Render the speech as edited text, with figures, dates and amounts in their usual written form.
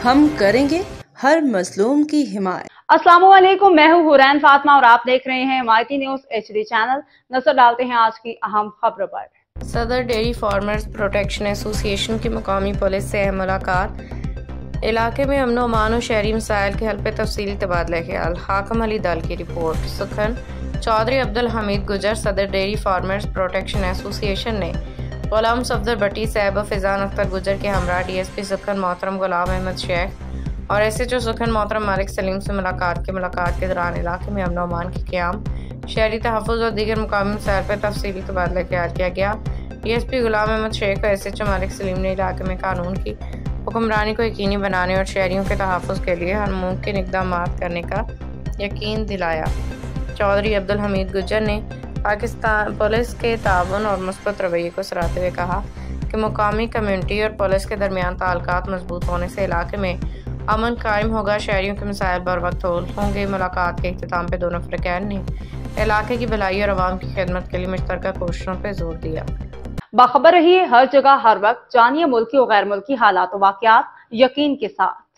ہم کریں گے ہر مظلوم کی حمایت۔ السلام علیکم، میں ہوں حورین فاطمہ اور آپ دیکھ رہے ہیں MIT نیوز HD چینل۔ نظر ڈالتے ہیں آج کی اہم خبروں پر۔ صدر ڈیری فارمرز پروٹیکشن ایسوسی ایشن کی مقامی پولیس سے اہم ملاقات۔ علاقے میں امن و امان و شہری مسائل کے حل پہ تفصیلی تبادلہ خیال۔ حاکم علی دل کی رپورٹ۔ سکھن چودھری عبدالحمید گجر صدر ڈیری فارمرز پروٹیکشن ایسوسی ایشن نے غلام صفدر بٹی صاحب و فیضان اختر گجر کے ہمراہ DSP سکھن محترم غلام احمد شیخ اور SHO سکھن محترم مالک سلیم سے ملاقات کے دوران علاقے میں امن و امان کے قیام، شہری تحفظ اور دیگر مقامی مسائل پر تفصیلی تبادلہ خیال کیا گیا۔ DSP غلام احمد شیخ اور SHO مالک سلیم نے علاقے میں قانون کی حکمرانی کو یقینی بنانے اور شہریوں کے تحفظ کے لیے ہر ممکن اقدامات کرنے کا یقین دلایا۔ چودھری عبدالحمید گجر نے پاکستان پولیس کے تعاون اور مثبت رویے کو سراہتے ہوئے کہا کہ مقامی کمیونٹی اور پولیس کے درمیان تعلقات مضبوط ہونے سے علاقے میں امن قائم ہوگا، شہریوں کے مسائل بر وقت حل ہوں گے۔ ملاقات کے اختتام پہ دونوں فریقین نے علاقے کی بھلائی اور عوام کی خدمت کے لیے مشترکہ کوششوں پہ زور دیا۔ باخبر رہیے ہر جگہ ہر وقت، جانیے ملکی و غیر ملکی حالات و واقعات یقین کے ساتھ۔